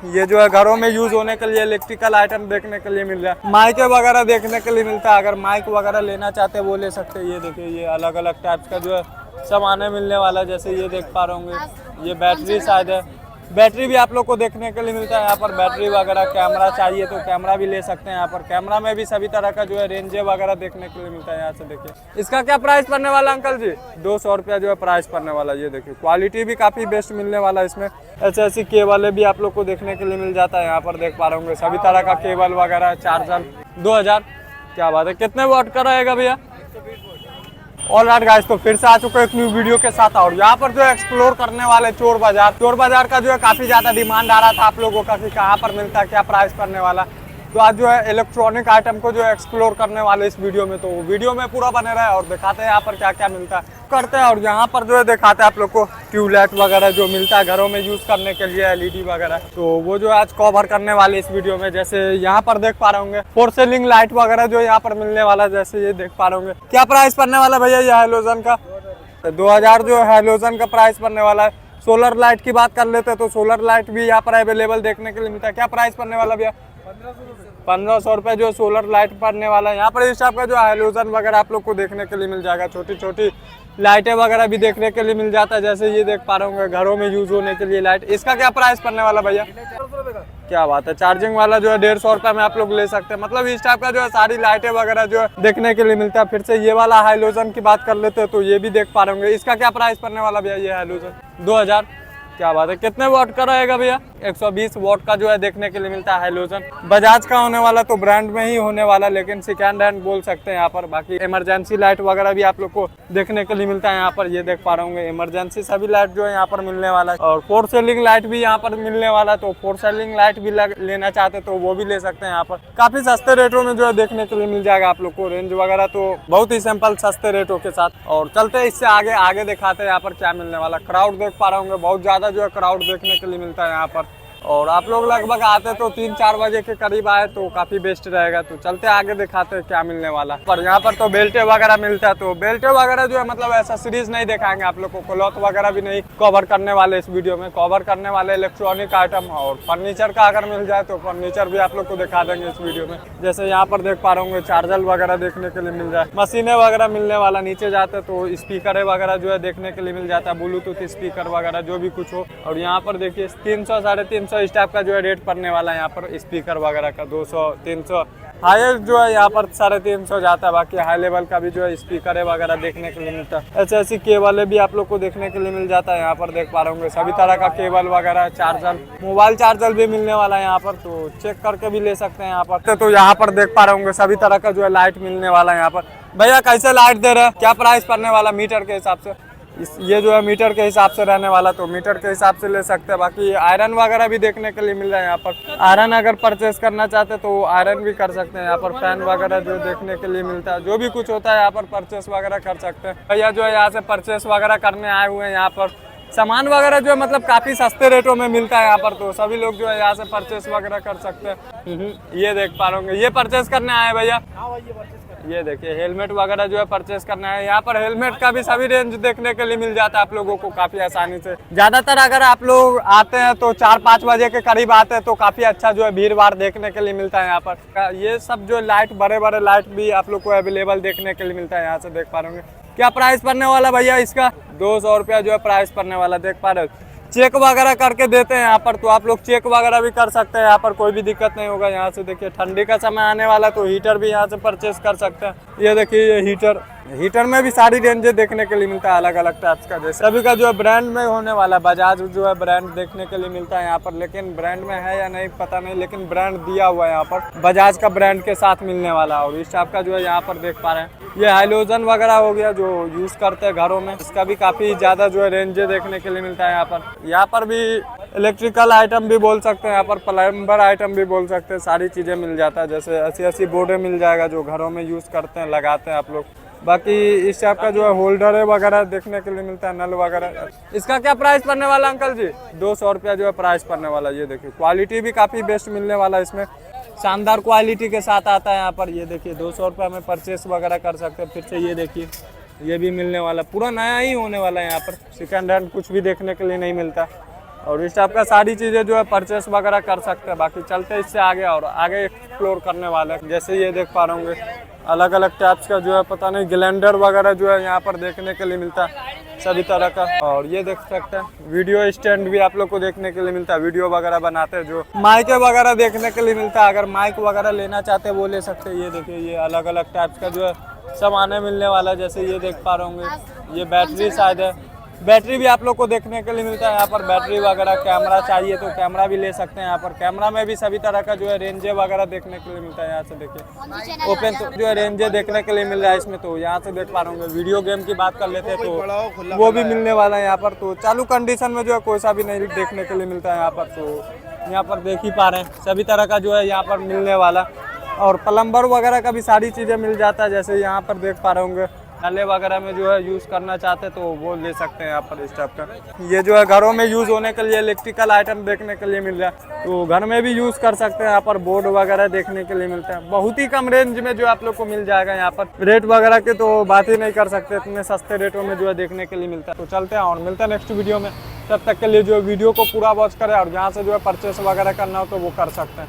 ये जो है घरों में यूज होने के लिए इलेक्ट्रिकल आइटम देखने के लिए मिल रहा है। माइक वगैरह देखने के लिए मिलता है, अगर माइक वगैरह लेना चाहते हैं वो ले सकते हैं। ये देखिए ये अलग अलग टाइप्स का जो है सामान मिलने वाला है। जैसे ये देख पा रहे होंगे, ये बैटरी शायद है, बैटरी भी आप लोग को देखने के लिए मिलता है यहाँ पर। बैटरी वगैरह, कैमरा चाहिए तो कैमरा भी ले सकते हैं यहाँ पर। कैमरा में भी सभी तरह का जो है रेंजे वगैरह देखने के लिए मिलता है। यहाँ से देखिए इसका क्या प्राइस पड़ने वाला अंकल जी? 200 रुपया जो है प्राइस पड़ने वाला। ये देखिए क्वालिटी भी काफी बेस्ट मिलने वाला है इसमें। ऐसी केबल भी आप लोग को देखने के लिए मिल जाता है यहाँ पर। देख पा रहे होंगे सभी तरह का केबल वगैरह। चार्जर 2000, क्या बात है। कितने वाट का रहेगा भैया? ऑल राइट गाइस, तो फिर से आ चुके हैं एक न्यू वीडियो के साथ। और यहाँ पर जो है एक्सप्लोर करने वाले चोर बाजार का जो है काफी ज्यादा डिमांड आ रहा था आप लोगों का कि कहाँ पर मिलता है, क्या प्राइस पड़ने वाला। तो आज जो है इलेक्ट्रॉनिक आइटम को जो है एक्सप्लोर करने वाले इस वीडियो में। तो वीडियो में पूरा बने रहे और दिखाते हैं यहाँ पर क्या क्या मिलता है करते हैं। और यहाँ पर जो है दिखाते हैं आप लोग को ट्यूबलाइट वगैरह जो मिलता है घरों में यूज करने के लिए, एलईडी वगैरह। तो वो जो आज कवर करने वाले इस वीडियो में। जैसे यहाँ पर देख पा रहे होंगे फोर लाइट वगैरह जो यहाँ पर मिलने वाला। जैसे ये देख पा रहे होंगे, क्या प्राइस पड़ने वाला भैया ये हैलोजन का? 2000 जो हैलोजन का प्राइस पड़ने वाला है। सोलर लाइट की बात कर लेते हैं तो सोलर लाइट भी यहाँ पर अवेलेबल देखने के लिए मिलता है। क्या प्राइस पड़ने वाला भैया? 1500 रुपये जो सोलर लाइट पड़ने वाला है। यहाँ पर इस टाइप का जो हैलोजन वगैरह आप लोग को देखने के लिए मिल जाएगा। छोटी छोटी लाइटें वगैरह भी देखने के लिए मिल जाता है। जैसे ये देख पा रहे होंगे घरों में यूज होने के लिए लाइट। इसका क्या प्राइस पड़ने वाला भैया? क्या बात है। चार्जिंग वाला जो है 150 रुपये में आप लोग ले सकते हैं। मतलब इस टाइप का जो है सारी लाइटें वगैरह जो है देखने के लिए मिलता है। फिर से ये वाला हैलोजन की बात कर लेते हैं तो ये भी देख पा रहे होंगे। इसका क्या प्राइस पड़ने वाला भैया ये हैलोजन? 2000, क्या बात है। कितने वॉट का रहेगा भैया? 120 वॉट का जो है देखने के लिए मिलता है हैलोजन। बजाज का होने वाला, तो ब्रांड में ही होने वाला, लेकिन सेकेंड हैंड बोल सकते हैं यहाँ पर। बाकी इमरजेंसी लाइट वगैरह भी आप लोग को देखने के लिए मिलता है यहाँ पर। ये देख पा रहे होंगे इमरजेंसी सभी लाइट जो है यहाँ पर मिलने वाला है। और फोर सेलिंग लाइट भी यहाँ पर मिलने वाला है। तो फोर सेलिंग लाइट भी लेना चाहते तो वो भी ले सकते हैं यहाँ पर। काफी सस्ते रेटों में जो है देखने के लिए मिल जाएगा आप लोग को। रेंज वगैरह तो बहुत ही सिंपल सस्ते रेटों के साथ। और चलते हैं इससे आगे दिखाते हैं यहाँ पर क्या मिलने वाला। क्राउड देख पा रहे होंगे, बहुत ज्यादा जो है क्राउड देखने के लिए मिलता है यहाँ पर। और आप लोग लगभग आते तो 3-4 बजे के करीब आए तो काफी बेस्ट रहेगा। तो चलते आगे दिखाते हैं क्या मिलने वाला। पर यहाँ पर तो बेल्टे वगैरह मिलता है। तो बेल्टे वगैरह जो है मतलब ऐसा सीरीज नहीं दिखाएंगे आप लोग को। क्लॉथ वगैरह भी नहीं कवर करने वाले इस वीडियो में। कवर करने वाले इलेक्ट्रॉनिक आइटम और फर्नीचर का अगर मिल जाए तो फर्नीचर भी आप लोग को दिखा देंगे इस वीडियो में। जैसे यहाँ पर देख पा रहे होंगे चार्जर वगैरह देखने के लिए मिल जाए, मशीनें वगैरह मिलने वाला। नीचे जाते तो स्पीकर वगैरह जो है देखने के लिए मिल जाता है, ब्लूटूथ स्पीकर वगैरह जो भी कुछ हो। और यहाँ पर देखिए 300 350 इस टाइप का जो है रेट पड़ने वाला है यहाँ पर स्पीकर वगैरह का। 200 300 हायर जो है यहाँ पर 350 जाता है। बाकी हाई लेवल का भी जो है स्पीकर वगैरह देखने के लिए मिलता है। ऐसी केबल भी आप लोग को देखने के लिए मिल जाता है यहाँ पर। देख पा रहे होंगे सभी तरह का केबल वगैरह, चार्जर, मोबाइल चार्जर भी मिलने वाला है यहाँ पर। तो चेक करके भी ले सकते हैं यहाँ पर। तो यहाँ पर देख पा रहे होंगे सभी तरह का जो है लाइट मिलने वाला है यहाँ पर। भैया कैसे लाइट दे रहे हैं, क्या प्राइस पड़ने वाला मीटर के हिसाब से? ये जो है मीटर के हिसाब से रहने वाला, तो मीटर के हिसाब से ले सकते हैं। बाकी आयरन वगैरह भी देखने के लिए मिल रहा है यहाँ पर। आयरन अगर परचेस करना चाहते हैं तो आयरन भी कर सकते हैं यहाँ पर। फैन वगैरह जो देखने के लिए मिलता है, जो भी कुछ होता है यहाँ पर परचेस वगैरह कर सकते हैं। भैया जो है यहाँ से परचेस वगैरह करने आए हुए हैं यहाँ पर। सामान वगैरह जो है मतलब काफी सस्ते रेटों में मिलता है यहाँ पर। तो सभी लोग जो है यहाँ से परचेस वगैरह कर सकते हैं। ये देख पा रहे होंगे, ये परचेस करने आए भैया। ये देखिए हेलमेट वगैरह जो है परचेस करना है यहाँ पर। हेलमेट का भी सभी रेंज देखने के लिए मिल जाता है आप लोगों को काफी आसानी से। ज्यादातर अगर आप लोग आते हैं तो 4-5 बजे के करीब आते हैं तो काफी अच्छा जो है भीड़ भाड़ देखने के लिए मिलता है यहाँ पर। ये सब जो लाइट, बड़े बड़े लाइट भी आप लोग को अवेलेबल देखने के लिए मिलता है यहाँ से। देख पा रहे होंगे क्या प्राइस पड़ने वाला भैया इसका? 200 रुपया जो है प्राइस पड़ने वाला। देख पा रहे हो चेक वगैरह करके देते हैं यहाँ पर। तो आप लोग चेक वगैरह भी कर सकते हैं यहाँ पर, कोई भी दिक्कत नहीं होगा। यहाँ से देखिए ठंडी का समय आने वाला तो हीटर भी यहाँ से परचेस कर सकते हैं। ये देखिए ये हीटर में भी सारी रेंजें देखने के लिए मिलता है अलग अलग टाइप्स का। जैसे सभी का जो है ब्रांड में होने वाला, बजाज जो है ब्रांड देखने के लिए मिलता है यहाँ पर। लेकिन ब्रांड में है या नहीं पता नहीं, लेकिन ब्रांड दिया हुआ है यहाँ पर, बजाज का ब्रांड के साथ मिलने वाला। और इस टाइप का जो है यहाँ पर देख पा रहे हैं ये हैलोजन वगैरह हो गया जो यूज करते हैं घरों में। इसका भी काफी ज्यादा जो है रेंजे देखने के लिए मिलता है यहाँ पर। यहाँ पर भी इलेक्ट्रिकल आइटम भी बोल सकते हैं यहाँ पर, प्लम्बर आइटम भी बोल सकते हैं, सारी चीजें मिल जाता है। जैसे ऐसी बोर्डे मिल जाएगा जो घरों में यूज करते हैं, लगाते हैं आप लोग। बाकी इस टाइप का जो है होल्डर है वगैरह देखने के लिए मिलता है, नल वगैरह। इसका क्या प्राइस पड़ने वाला अंकल जी? 200 रुपया जो है प्राइस पड़ने वाला। ये देखिए क्वालिटी भी काफी बेस्ट मिलने वाला है इसमें, शानदार क्वालिटी के साथ आता है यहाँ पर। ये देखिए 200 रुपया में परचेस वगैरह कर सकते हैं। फिर से ये देखिए ये भी मिलने वाला, पूरा नया ही होने वाला है यहाँ पर। सेकंड हैंड कुछ भी देखने के लिए नहीं मिलता। और इस टाइप का सारी चीज़ें जो है परचेस वगैरह कर सकते हैं। बाकी चलते हैं इससे आगे और आगे एक्सप्लोर करने वाले हैं। जैसे ये देख पा रहे होंगे अलग अलग टाइप्स का जो है पता नहीं ग्लैंडर वगैरह जो है यहाँ पर देखने के लिए मिलता है सभी तरह का। और ये देख सकते हैं वीडियो स्टैंड भी आप लोग को देखने के लिए मिलता है, वीडियो वगैरह बनाते हैं जो माइक वगैरह देखने के लिए मिलता है। अगर माइक वगैरह लेना चाहते हैं वो ले सकते हैं। ये देखिए ये अलग अलग टाइप्स का जो है सामान मिलने वाला है। जैसे ये देख पा रहे होंगे ये बैटरी शायद है, बैटरी भी आप लोग को देखने के लिए मिलता है यहाँ पर। बैटरी वगैरह कैमरा चाहिए तो कैमरा भी ले सकते हैं यहाँ पर। कैमरा में भी सभी तरह का जो है रेंजे वगैरह देखने के लिए मिलता है। यहाँ से देखिए ओपन तो जो है रेंजे देखने के लिए मिल रहा है इसमें। तो यहाँ से देख पा रहे होंगे वीडियो गेम की बात कर लेते हैं तो वो भी मिलने वाला है यहाँ पर। तो चालू कंडीशन में जो है कोई सा भी नहीं देखने के लिए मिलता है यहाँ पर। तो यहाँ पर देख ही पा रहे हैं सभी तरह का जो है यहाँ पर मिलने वाला। और प्लम्बर वगैरह का भी सारी चीज़ें मिल जाता है। जैसे यहाँ पर देख पा रहे होंगे नले वगैरह में जो है यूज़ करना चाहते तो वो ले सकते हैं यहाँ पर इस टाइप का। ये जो है घरों में यूज़ होने के लिए इलेक्ट्रिकल आइटम देखने के लिए मिल रहा है। तो घर में भी यूज़ कर सकते हैं यहाँ पर। बोर्ड वगैरह देखने के लिए मिलता है बहुत ही कम रेंज में जो आप लोग को मिल जाएगा यहाँ पर। रेट वगैरह के तो बात ही नहीं कर सकते, इतने सस्ते रेटों में जो है देखने के लिए मिलता है। तो चलते हैं और मिलते हैं नेक्स्ट वीडियो में। तब तक के लिए जो वीडियो को पूरा वॉच करें और जहाँ से जो है परचेस वगैरह करना हो तो वो कर सकते हैं।